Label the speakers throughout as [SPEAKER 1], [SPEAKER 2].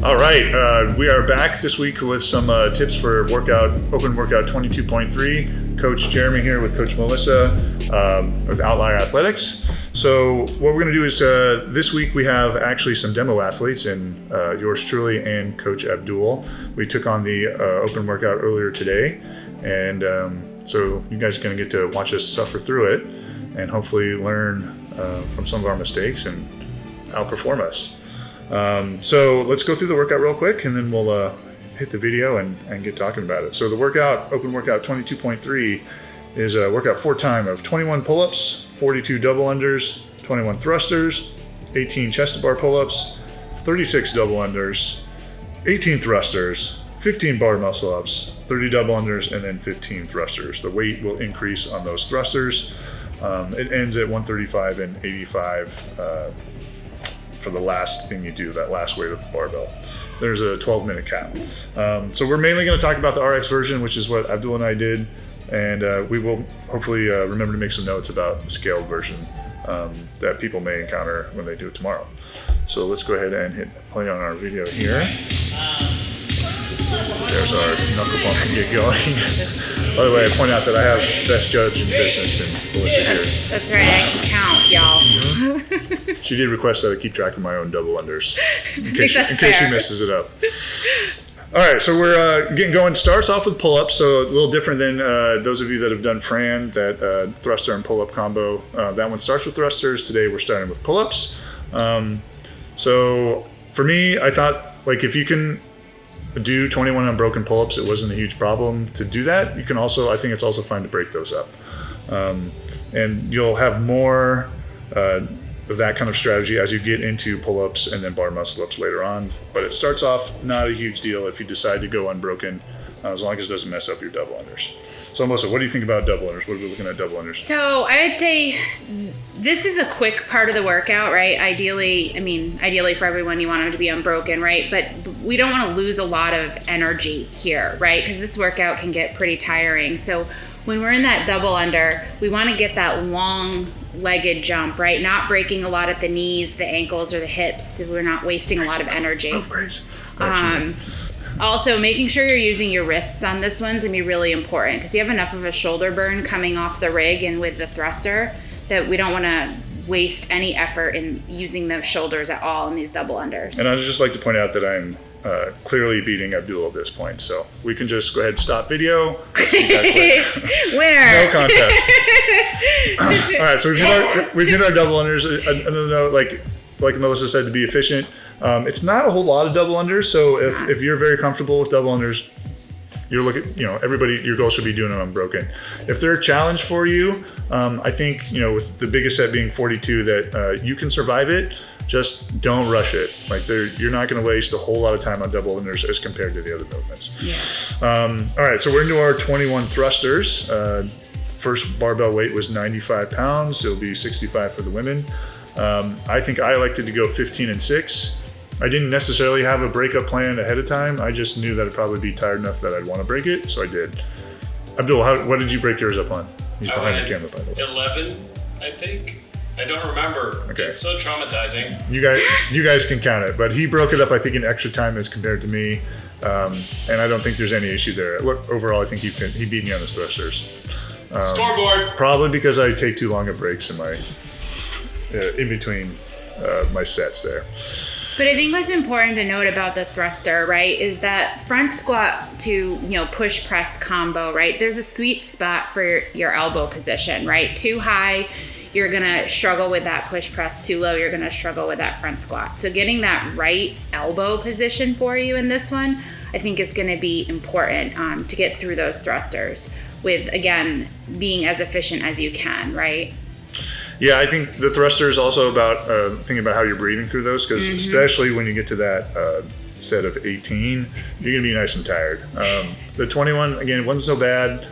[SPEAKER 1] All right, we are back this week with some tips for open workout 22.3. Coach Jeremy here with Coach Melissa with Outlier Athletics. So what we're going to do is this week we have actually some demo athletes, and yours truly and Coach Abdul. We took on the open workout earlier today, and so you guys are going to get to watch us suffer through it and hopefully learn from some of our mistakes and outperform us. So let's go through the workout real quick, and then we'll hit the video and get talking about it. So the open workout 22.3 is a workout for time of 21 pull-ups, 42 double unders, 21 thrusters, 18 chest to bar pull-ups, 36 double unders, 18 thrusters, 15 bar muscle ups, 30 double unders, and then 15 thrusters. The weight will increase on those thrusters. It ends at 135 and 85 for the last thing you do, that last weight of the barbell. There's a 12-minute cap. So we're mainly going to talk about the RX version, which is what Abdul and I did, and we will hopefully remember to make some notes about the scaled version that people may encounter when they do it tomorrow. So let's go ahead and hit play on our video here. There's our knuckle bump to get going. By the way, I point out that I have best judge in business in Melissa here.
[SPEAKER 2] That's right, I can count, y'all.
[SPEAKER 1] Mm-hmm. She did request that I keep track of my own double unders in case she messes it up. All right, so we're getting going. Starts off with pull-ups, so a little different than those of you that have done Fran, that thruster and pull-up combo. That one starts with thrusters. Today we're starting with pull-ups. So for me, I thought, like, if you can do 21 unbroken pull-ups, it wasn't a huge problem to do that. You can also, I think it's also fine to break those up. And you'll have more of that kind of strategy as you get into pull-ups and then bar muscle ups later on. But it starts off not a huge deal if you decide to go unbroken, as long as it doesn't mess up your double unders. So Melissa, what do you think about double unders? What are we looking at double unders?
[SPEAKER 2] So I would say this is a quick part of the workout, right? Ideally for everyone, you want them to be unbroken, right? But we don't want to lose a lot of energy here, right? Because this workout can get pretty tiring. So when we're in that double under, we want to get that long-legged jump, right? Not breaking a lot at the knees, the ankles, or the hips. So we're not wasting a lot of energy. Also, making sure you're using your wrists on this one's going to be really important, because you have enough of a shoulder burn coming off the rig and with the thruster that we don't want to waste any effort in using those shoulders at all in these double unders.
[SPEAKER 1] And I'd just like to point out that I'm clearly beating Abdul at this point, so we can just go ahead and stop video. See you guys later.
[SPEAKER 2] Winner!
[SPEAKER 1] No contest. All right, so we've hit our double unders. Another note, like Melissa said, to be efficient. It's not a whole lot of double unders, so if you're very comfortable with double unders, you're looking, everybody, your goal should be doing them unbroken. If they're a challenge for you, I think, with the biggest set being 42, that you can survive it. Just don't rush it. You're not going to waste a whole lot of time on double unders as compared to the other movements.
[SPEAKER 2] Yeah.
[SPEAKER 1] All right, so we're into our 21 thrusters. First barbell weight was 95 pounds. It'll be 65 for the women. I think I elected to go 15 and 6. I didn't necessarily have a breakup plan ahead of time. I just knew that I'd probably be tired enough that I'd want to break it, so I did. Abdul, what did you break yours up on? He's behind the camera, by the way.
[SPEAKER 3] 11, I think. I don't remember.
[SPEAKER 1] Okay.
[SPEAKER 3] It's so traumatizing.
[SPEAKER 1] You guys can count it, but he broke it up, I think, in extra time as compared to me, and I don't think there's any issue there. Look, overall, I think he beat me on his thrusters.
[SPEAKER 3] Scoreboard.
[SPEAKER 1] Probably because I take too long of breaks in my in between my sets there.
[SPEAKER 2] But I think what's important to note about the thruster, right, is that front squat to, push press combo, right? There's a sweet spot for your elbow position, right? Too high, you're going to struggle with that push press. Too low, you're going to struggle with that front squat. So getting that right elbow position for you in this one, I think is going to be important to get through those thrusters with, again, being as efficient as you can, right?
[SPEAKER 1] Yeah, I think the thruster is also about thinking about how you're breathing through those, because especially when you get to that set of 18, you're going to be nice and tired. The 21, again, wasn't so bad.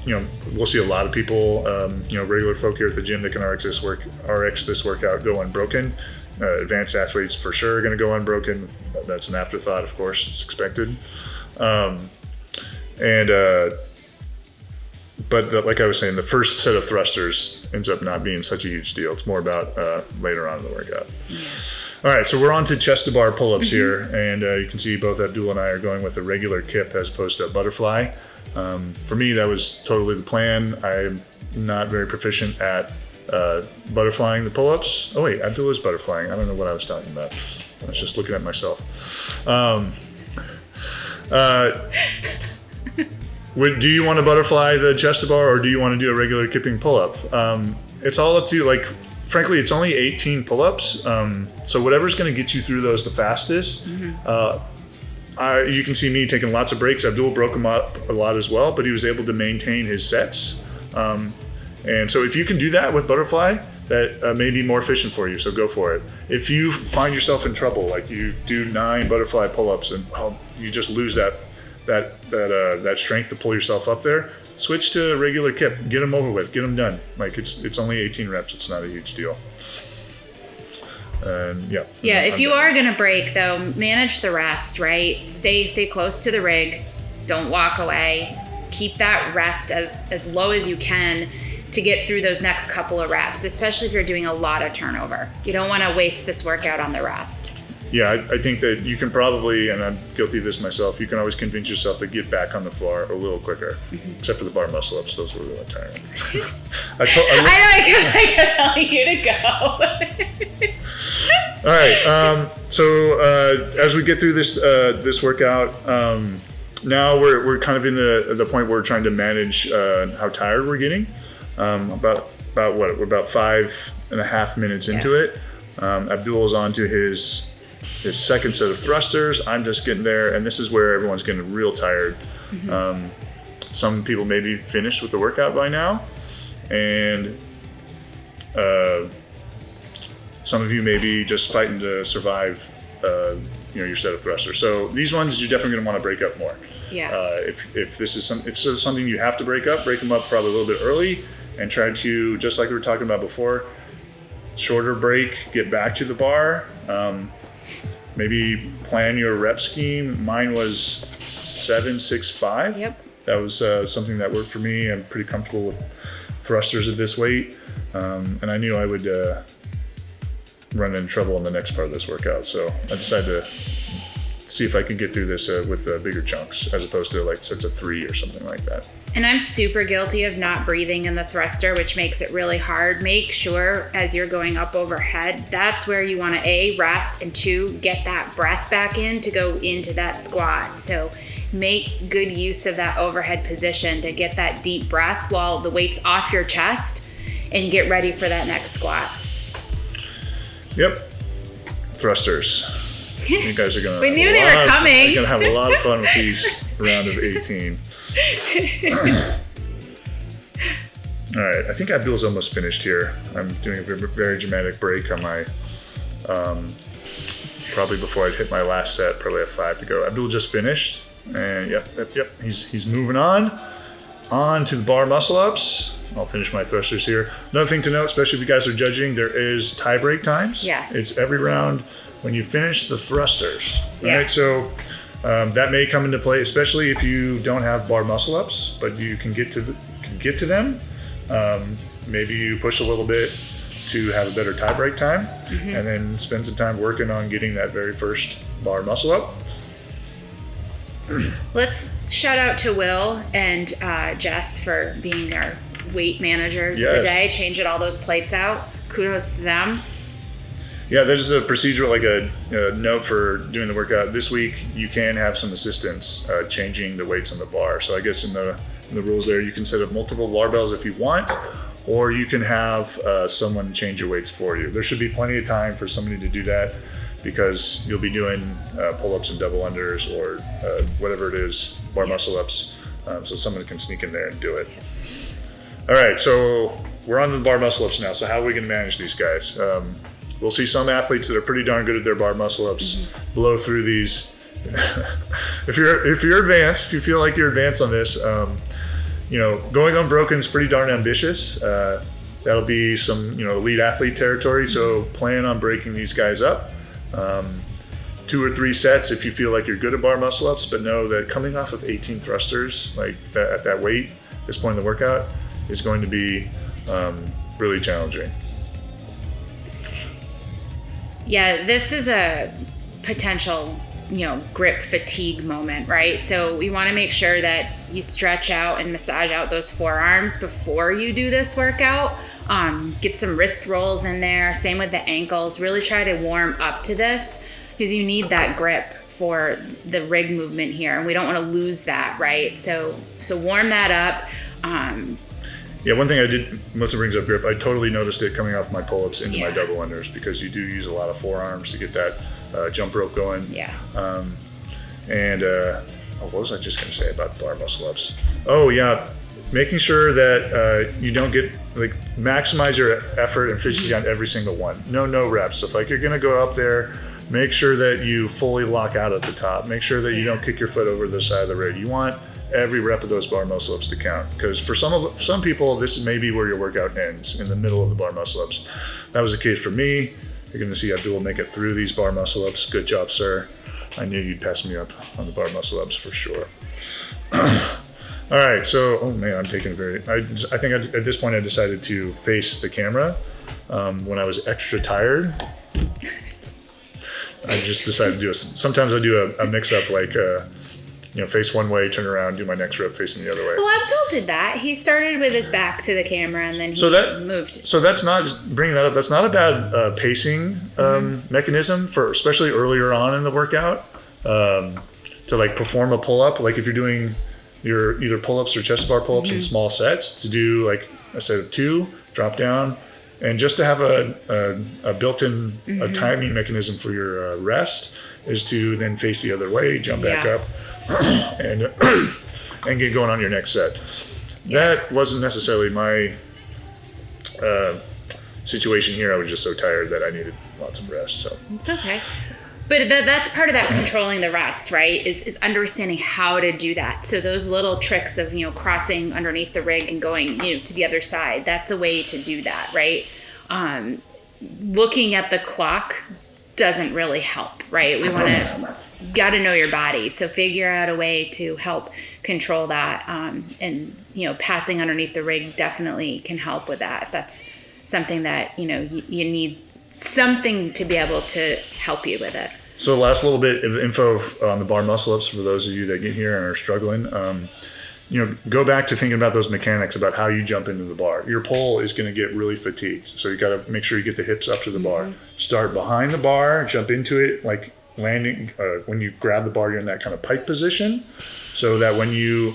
[SPEAKER 1] We'll see a lot of people, regular folk here at the gym that can RX this workout go unbroken. Advanced athletes for sure are going to go unbroken. That's an afterthought, of course. It's expected. like I was saying, the first set of thrusters ends up not being such a huge deal. It's more about later on in the workout. Yeah. All right, so we're on to chest to bar pull-ups here, and you can see both Abdul and I are going with a regular kip as opposed to a butterfly. For me, that was totally the plan. I'm not very proficient at butterflying the pull-ups. Oh wait, Abdul is butterflying. I don't know what I was talking about. I was just looking at myself. Do you want to butterfly the chest to bar, or do you want to do a regular kipping pull-up? It's all up to you. Like, frankly, it's only 18 pull-ups. So whatever's going to get you through those the fastest. You can see me taking lots of breaks. Abdul broke them up a lot as well, but he was able to maintain his sets. And so if you can do that with butterfly, that may be more efficient for you, so go for it. If you find yourself in trouble, like you do 9 butterfly pull-ups and you just lose that strength to pull yourself up there, switch to regular kip, get them over with, get them done. Like it's only 18 reps, it's not a huge deal. And
[SPEAKER 2] if you are gonna break though, manage the rest, right? Stay close to the rig, don't walk away, keep that rest as low as you can to get through those next couple of reps, especially if you're doing a lot of turnover. You don't want to waste this workout on the rest.
[SPEAKER 1] Yeah, I think that you can probably, and I'm guilty of this myself, you can always convince yourself to get back on the floor a little quicker, except for the bar muscle ups. Those were really tiring.
[SPEAKER 2] I kept telling you to go.
[SPEAKER 1] All right, so as we get through this workout, now we're kind of in the point where we're trying to manage how tired we're getting. About what? We're about 5.5 minutes into it. Abdul is on to his second set of thrusters. I'm just getting there, and this is where everyone's getting real tired. Some people may be finished with the workout by now, and some of you may be just fighting to survive your set of thrusters. So these ones you're definitely going to want to break up more.
[SPEAKER 2] Yeah.
[SPEAKER 1] If this is something you have to break them up probably a little bit early, and try to, just like we were talking about before, shorter break, get back to the bar. Maybe plan your rep scheme. Mine was 7-6-5.
[SPEAKER 2] Yep.
[SPEAKER 1] That was something that worked for me. I'm pretty comfortable with thrusters at this weight, and I knew I would run into trouble in the next part of this workout. So I decided to see if I can get through this with bigger chunks, as opposed to like sets of 3 or something like that.
[SPEAKER 2] And I'm super guilty of not breathing in the thruster, which makes it really hard. Make sure as you're going up overhead, that's where you want to A, rest, and 2, get that breath back in to go into that squat. So make good use of that overhead position to get that deep breath while the weight's off your chest, and get ready for that next squat.
[SPEAKER 1] Yep. Thrusters. You guys are gonna.
[SPEAKER 2] We knew they were coming.
[SPEAKER 1] You're gonna have a lot of fun with these round of 18. All right, I think Abdul's almost finished here. I'm doing a very dramatic break on my. Probably before I hit my last set, probably have 5 to go. Abdul just finished, and yep. He's moving on to the bar muscle ups. I'll finish my thrusters here. Another thing to note, especially if you guys are judging, there is tie break times.
[SPEAKER 2] Yes.
[SPEAKER 1] It's every round when you finish the thrusters.
[SPEAKER 2] Yeah.
[SPEAKER 1] All right, so that may come into play, especially if you don't have bar muscle ups, but you can get to them. Maybe you push a little bit to have a better tie break time, and then spend some time working on getting that very first bar muscle up.
[SPEAKER 2] Let's shout out to Will and Jess for being our weight managers of the day, changing all those plates out. Kudos to them.
[SPEAKER 1] Yeah, there's a procedure, like a note for doing the workout. This week, you can have some assistance changing the weights on the bar. So I guess in the rules there, you can set up multiple barbells if you want, or you can have someone change your weights for you. There should be plenty of time for somebody to do that, because you'll be doing pull-ups and double unders, or whatever it is, bar muscle ups. So someone can sneak in there and do it. All right, so we're on the bar muscle ups now. So how are we going to manage these guys? We'll see some athletes that are pretty darn good at their bar muscle ups blow through these. If you're advanced, if you feel like you're advanced on this, going unbroken is pretty darn ambitious. That'll be some elite athlete territory. So plan on breaking these guys up. 2 or 3 sets if you feel like you're good at bar muscle ups, but know that coming off of 18 thrusters like that, at that weight, this point in the workout is going to be really challenging.
[SPEAKER 2] Yeah, this is a potential, grip fatigue moment, right? So we want to make sure that you stretch out and massage out those forearms before you do this workout. Get some wrist rolls in there. Same with the ankles. Really try to warm up to this because you need that grip for the rig movement here, and we don't want to lose that, right? So warm that up.
[SPEAKER 1] Yeah, one thing I did, Melissa brings up grip, I totally noticed it coming off my pull-ups into my double unders because you do use a lot of forearms to get that jump rope going.
[SPEAKER 2] Yeah.
[SPEAKER 1] What was I just going to say about bar muscle ups? Oh, yeah. Making sure that you don't maximize your effort and efficiency on every single one. No reps. So if you're going to go up there, make sure that you fully lock out at the top. Make sure that you don't kick your foot over the side of the rig. You want every rep of those bar muscle ups to count, because for some people, this may be where your workout ends, in the middle of the bar muscle ups. That was the case for me. You're going to see Abdul make it through these bar muscle ups. Good job, sir. I knew you'd pass me up on the bar muscle ups for sure. All right, so, oh man, I'm taking I think at this point I decided to face the camera. When I was extra tired, I just decided to do sometimes I do a mix up, face one way, turn around, do my next rep facing the other way.
[SPEAKER 2] Well, Abdul did that. He started with his back to the camera and then he moved.
[SPEAKER 1] So that's not, bringing that up, that's not a bad pacing mechanism for, especially earlier on in the workout, to perform a pull-up. Like if you're doing your either pull-ups or chest bar pull-ups in small sets, to do a set of 2, drop down, and just to have a built-in a timing mechanism for your rest is to then face the other way, jump back up, and get going on your next set. That wasn't necessarily my situation here. I was just so tired that I needed lots of rest. So
[SPEAKER 2] it's okay. But that's part of that controlling the rest, right? Is understanding how to do that. So those little tricks of, crossing underneath the rig and going, to the other side, that's a way to do that, right? Looking at the clock doesn't really help, right? We got to know your body. So figure out a way to help control that. And, passing underneath the rig definitely can help with that. If that's something that, you need something to be able to help you with it.
[SPEAKER 1] So last little bit of info on the bar muscle ups for those of you that get here and are struggling. Go back to thinking about those mechanics about how you jump into the bar. Your pull is going to get really fatigued. So you got to make sure you get the hips up to the bar. Start behind the bar, jump into it, like landing, when you grab the bar, you're in that kind of pike position, so that when you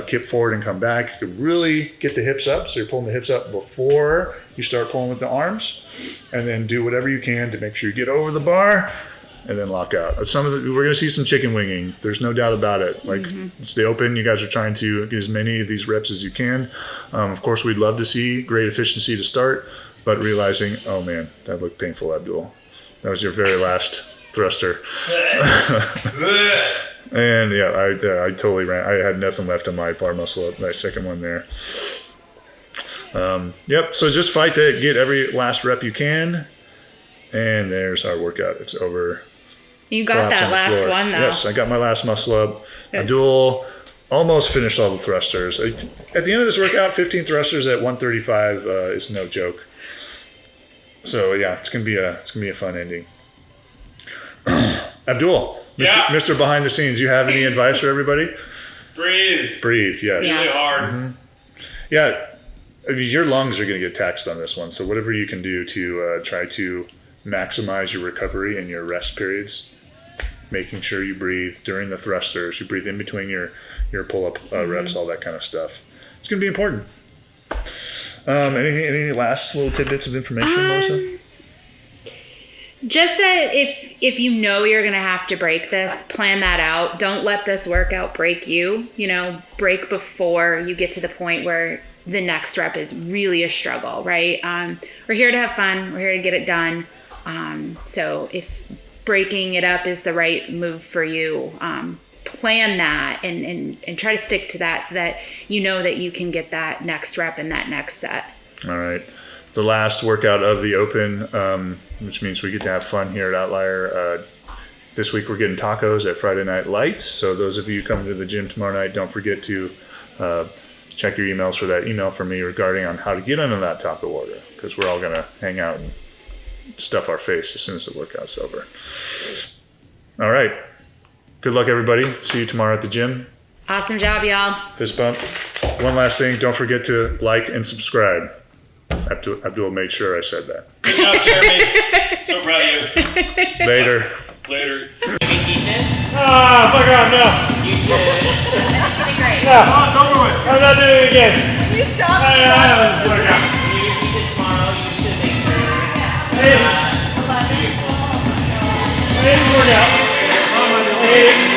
[SPEAKER 1] kip forward and come back, you can really get the hips up. So you're pulling the hips up before you start pulling with the arms, and then do whatever you can to make sure you get over the bar and then lock out. We're going to see some chicken winging. There's no doubt about it. It's the open. You guys are trying to get as many of these reps as you can. Of course, we'd love to see great efficiency to start, but realizing, oh man, that looked painful, Abdul. That was your very last thruster. And I totally ran. I had nothing left on my bar muscle up, that second one there. So just fight to get every last rep you can. And there's our workout. It's over.
[SPEAKER 2] You got that last one, though.
[SPEAKER 1] Yes, I got my last muscle up. Yes. Abdul almost finished all the thrusters. At the end of this workout, 15 thrusters at 135 is no joke. So yeah, it's gonna be a fun ending. Abdul, Mr. Behind the Scenes, you have any advice for everybody? Breathe. Yes.
[SPEAKER 3] Really hard.
[SPEAKER 1] Mm-hmm. Yeah, I mean, your lungs are going to get taxed on this one. So whatever you can do to try to maximize your recovery and your rest periods, making sure you breathe during the thrusters, you breathe in between your pull-up reps, all that kind of stuff. It's going to be important. Any last little tidbits of information, Melissa?
[SPEAKER 2] Just that if you're going to have to break this, plan that out. Don't let this workout break you. Break before you get to the point where the next rep is really a struggle, right? We're here to have fun. We're here to get it done. So if breaking it up is the right move for you, plan that and try to stick to that so that that you can get that next rep in that next set. All
[SPEAKER 1] right. The last workout of the open, which means we get to have fun here at Outlier. This week we're getting tacos at Friday Night Lights. So those of you coming to the gym tomorrow night, don't forget to check your emails for that email from me regarding on how to get into that taco order, because we're all going to hang out and stuff our face as soon as the workout's over. All right. Good luck, everybody. See you tomorrow at the gym.
[SPEAKER 2] Awesome job, y'all.
[SPEAKER 1] Fist bump. One last thing. Don't forget to like and subscribe. Abdul made sure I said that.
[SPEAKER 3] Good job, Jeremy. So proud of you.
[SPEAKER 1] Later.
[SPEAKER 3] Later.
[SPEAKER 4] Fuck off, no.
[SPEAKER 2] You should. It's gonna be great.
[SPEAKER 4] No. Oh, it's over with. I'm not doing it again.
[SPEAKER 2] Can you stop?
[SPEAKER 4] Fuck off.
[SPEAKER 5] You eat it tomorrow, you should make sure.
[SPEAKER 4] I hate it. I hate the workout. I hate it.